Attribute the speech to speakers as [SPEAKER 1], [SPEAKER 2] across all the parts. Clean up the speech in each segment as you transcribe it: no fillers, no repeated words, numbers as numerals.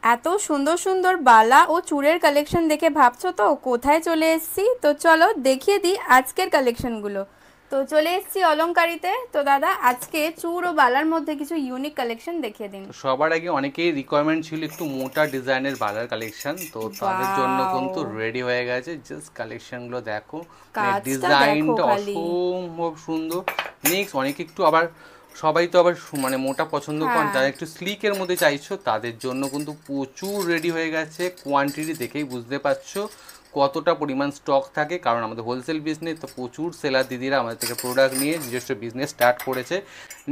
[SPEAKER 1] এত সুন্দর সুন্দর বালা ও চূড়ের কালেকশন দেখে ভাবছো তো কোথায় চলে এসেছি। তো চলো দেখিয়ে দিই আজকের কালেকশনগুলো। তো চলে এসেছি অলংকারিতে। তো দাদা আজকে চূড় ও বালার মধ্যে কিছু ইউনিক কালেকশন দেখিয়ে দিন।
[SPEAKER 2] তো সবার আগে অনেকেই রিকোয়ারমেন্ট ছিল একটু মোটা ডিজাইনের বালার কালেকশন, তো তাদের জন্য
[SPEAKER 1] ওয়াও,
[SPEAKER 2] কিন্তু রেডি হয়ে গেছে। জাস্ট কালেকশনগুলো দেখো, মানে
[SPEAKER 1] কাজটা দেখো
[SPEAKER 2] ডিজাইনটা
[SPEAKER 1] খালি।
[SPEAKER 2] অসম্ভব সুন্দর। নেক্সট অনেকে একটু আবার, সবাই তো আবার মানে মোটা পছন্দ করেন,
[SPEAKER 1] হ্যাঁ,
[SPEAKER 2] যারা একটু স্লিকের মধ্যে চাইছো তাদের জন্য কিন্তু প্রচুর রেডি হয়ে গেছে। কোয়ান্টিটি দেখেই বুঝতে পারছো কতটা পরিমাণ স্টক থাকে, কারণ আমাদের হোলসেল বিজনেস, তো প্রচুর সেলার দিদিরা আমাদের থেকে প্রোডাক্ট নিয়ে নিজস্ব বিজনেস স্টার্ট করেছে।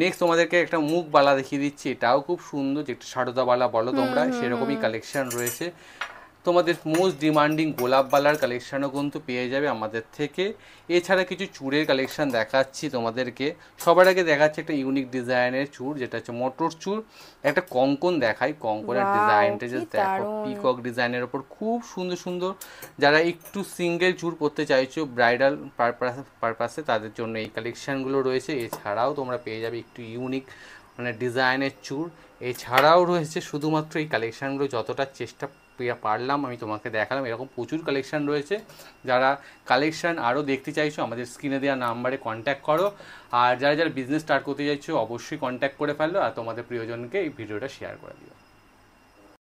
[SPEAKER 2] নেক্সট তোমাদেরকে একটা মুখ বালা দেখিয়ে দিচ্ছি, এটাও খুব সুন্দর, যেটা সারদা বালা বলো
[SPEAKER 1] হুম
[SPEAKER 2] তোমরা,
[SPEAKER 1] হুম
[SPEAKER 2] সেরকমই
[SPEAKER 1] হুম।
[SPEAKER 2] কালেকশন রয়েছে। তোমাদের মোস্ট ডিমান্ডিং গোলাপ বালার কালেকশানও কিন্তু পেয়ে যাবে আমাদের থেকে। এছাড়া কিছু চূড়ের কালেকশান দেখাচ্ছি তোমাদেরকে। সবার আগে দেখাচ্ছে একটা ইউনিক ডিজাইনের চূড়, যেটা হচ্ছে মটর চূড়। একটা কঙ্কন দেখাই, কঙ্কনের
[SPEAKER 1] ওয়াও,
[SPEAKER 2] ডিজাইনটা
[SPEAKER 1] কি
[SPEAKER 2] জাস্ট দেখো,
[SPEAKER 1] দারুণ।
[SPEAKER 2] পিকক ডিজাইনের ওপর খুব সুন্দর সুন্দর। যারা একটু সিঙ্গেল চূড় পরতে চাইছো ব্রাইডাল পারপাসে, তাদের জন্য এই কালেকশানগুলো রয়েছে। এছাড়াও তোমরা পেয়ে যাবে একটু ইউনিক মানে ডিজাইনের চূড়। এছাড়াও রয়েছে শুধুমাত্র এই কালেকশানগুলো, যতটা চেষ্টা পারলাম আমি তোমাকে দেখালাম, এরকম প্রচুর কালেকশান রয়েছে। যারা কালেকশান আরও দেখতে চাইছো আমাদের স্ক্রিনে দেওয়া নাম্বারে কন্ট্যাক্ট করো। আর যারা যারা বিজনেস স্টার্ট করতে চাইছো অবশ্যই কন্ট্যাক্ট করে ফেলো, আর তোমাদের প্রিয়জনকে এই ভিডিওটা শেয়ার করে দিও।